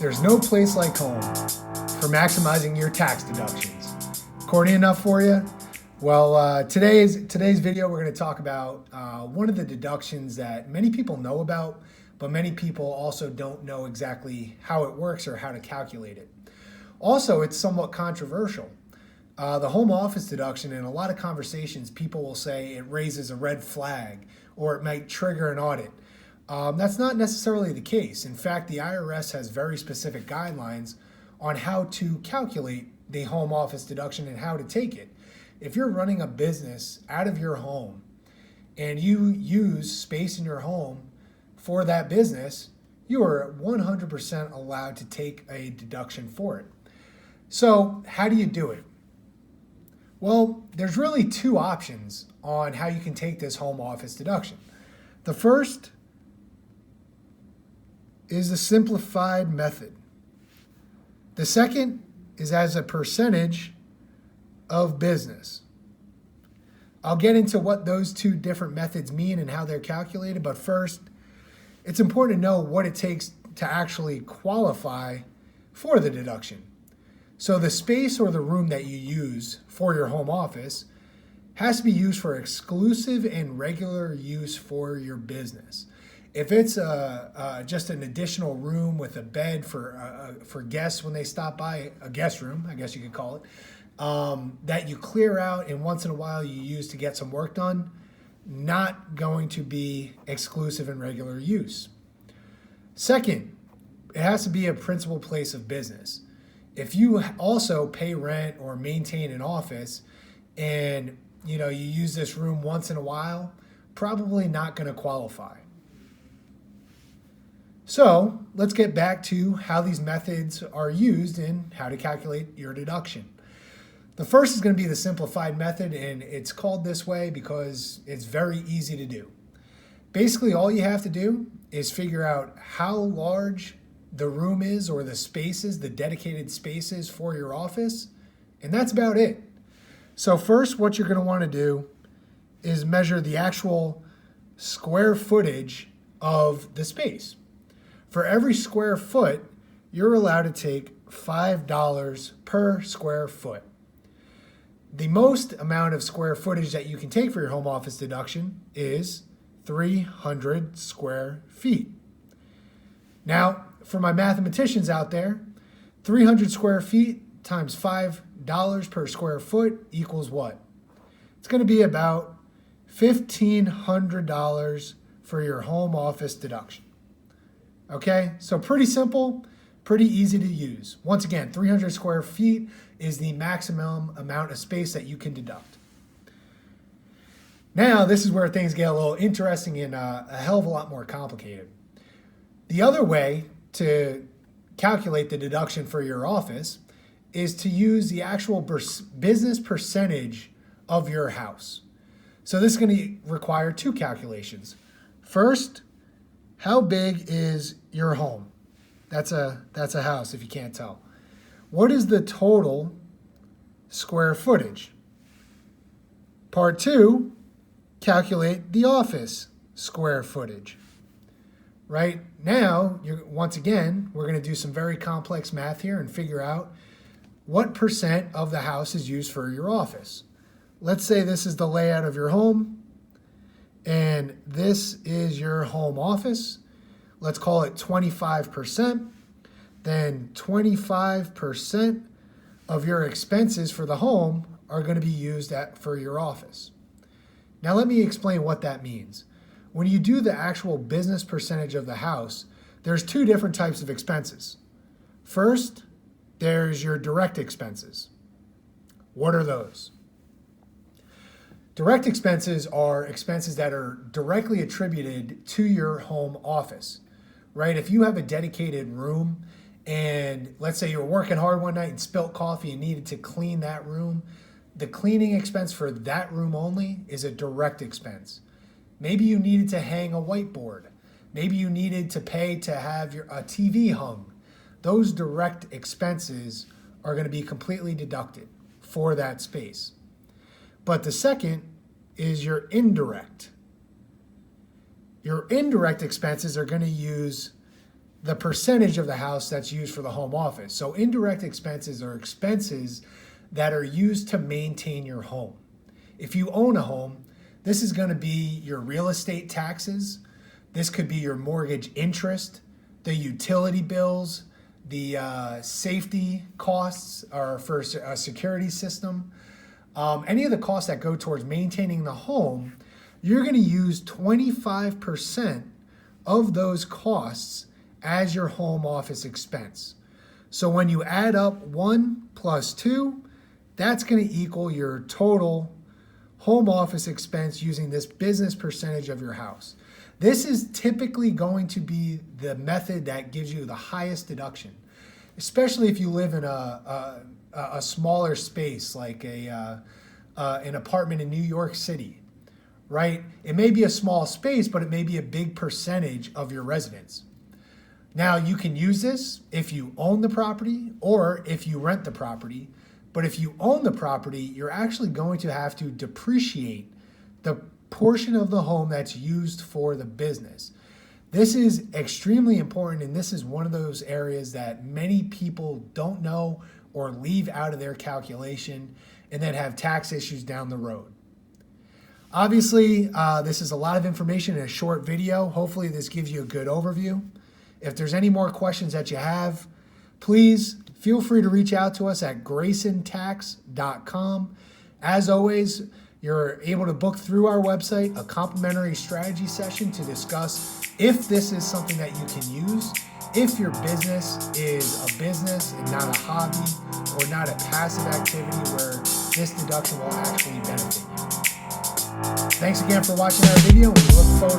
there's no place like home for maximizing your tax deductions. Corny enough for you? Well, today's video, we're going to talk about one of the deductions that many people know about, but many people also don't know exactly how it works or how to calculate it. Also, it's somewhat controversial. The home office deduction, in a lot of conversations, people will say it raises a red flag or it might trigger an audit. That's not necessarily the case. In fact, the IRS has very specific guidelines on how to calculate the home office deduction and how to take it. If you're running a business out of your home and you use space in your home for that business, you are 100% allowed to take a deduction for it. So how do you do it? Well, there's really two options on how you can take this home office deduction. The first is the simplified method. The second is as a percentage of business. I'll get into what those two different methods mean and how they're calculated, but first, it's important to know what it takes to actually qualify for the deduction. So the space or the room that you use for your home office has to be used for exclusive and regular use for your business. If it's just an additional room with a bed for guests when they stop by, a guest room, I guess you could call it, that you clear out and once in a while you use to get some work done, not going to be exclusive and regular use. Second, it has to be a principal place of business. If you also pay rent or maintain an office and you use this room once in a while, probably not going to qualify. So let's get back to how these methods are used and how to calculate your deduction. The first is going to be the simplified method, and it's called this way because it's very easy to do. Basically, all you have to do is figure out how large the room is or the spaces, the dedicated spaces for your office, and that's about it. So first, what you're going to want to do is measure the actual square footage of the space. For every square foot, you're allowed to take $5 per square foot. The most amount of square footage that you can take for your home office deduction is 300 square feet. Now, for my mathematicians out there, 300 square feet times $5 per square foot equals what? It's going to be about $1,500 for your home office deduction. Okay, so pretty simple, pretty easy to use. Once again, 300 square feet is the maximum amount of space that you can deduct. Now, this is where things get a little interesting and a hell of a lot more complicated. The other way to calculate the deduction for your office is to use the actual business percentage of your house. So this is going to require two calculations. First, how big is your home? That's a house if you can't tell. What is the total square footage? Part two, calculate the office square footage. Right now, once again, we're going to do some very complex math here and figure out what percent of the house is used for your office. Let's say this is the layout of your home and this is your home office. Let's call it 25%. Then 25% of your expenses for the home are going to be used for your office. Now let me explain what that means. When you do the actual business percentage of the house, there's two different types of expenses. First, there's your direct expenses. What are those? Direct expenses are expenses that are directly attributed to your home office, right? If you have a dedicated room and let's say you were working hard one night and spilt coffee and needed to clean that room, the cleaning expense for that room only is a direct expense. Maybe you needed to hang a whiteboard. Maybe you needed to pay to have a TV hung. Those direct expenses are going to be completely deducted for that space. But the second is your indirect. Your indirect expenses are going to use the percentage of the house that's used for the home office. So indirect expenses are expenses that are used to maintain your home. If you own a home, this is going to be your real estate taxes. This could be your mortgage interest, the utility bills, the safety costs or for a security system. Any of the costs that go towards maintaining the home, you're going to use 25% of those costs as your home office expense. So when you add up 1 plus 2, that's going to equal your total home office expense using this business percentage of your house. This is typically going to be the method that gives you the highest deduction, especially if you live in a smaller space like an apartment in New York City, right? It may be a small space, but it may be a big percentage of your residence. Now, you can use this if you own the property or if you rent the property. But if you own the property, you're actually going to have to depreciate the portion of the home that's used for the business. This is extremely important, and this is one of those areas that many people don't know or leave out of their calculation and then have tax issues down the road. Obviously, this is a lot of information in a short video. Hopefully this gives you a good overview. If there's any more questions that you have, please feel free to reach out to us at graysontax.com. As always, you're able to book through our website a complimentary strategy session to discuss if this is something that you can use, if your business is a business and not a hobby or not a passive activity where this deduction will actually benefit you. Thanks again for watching our video, and we look forward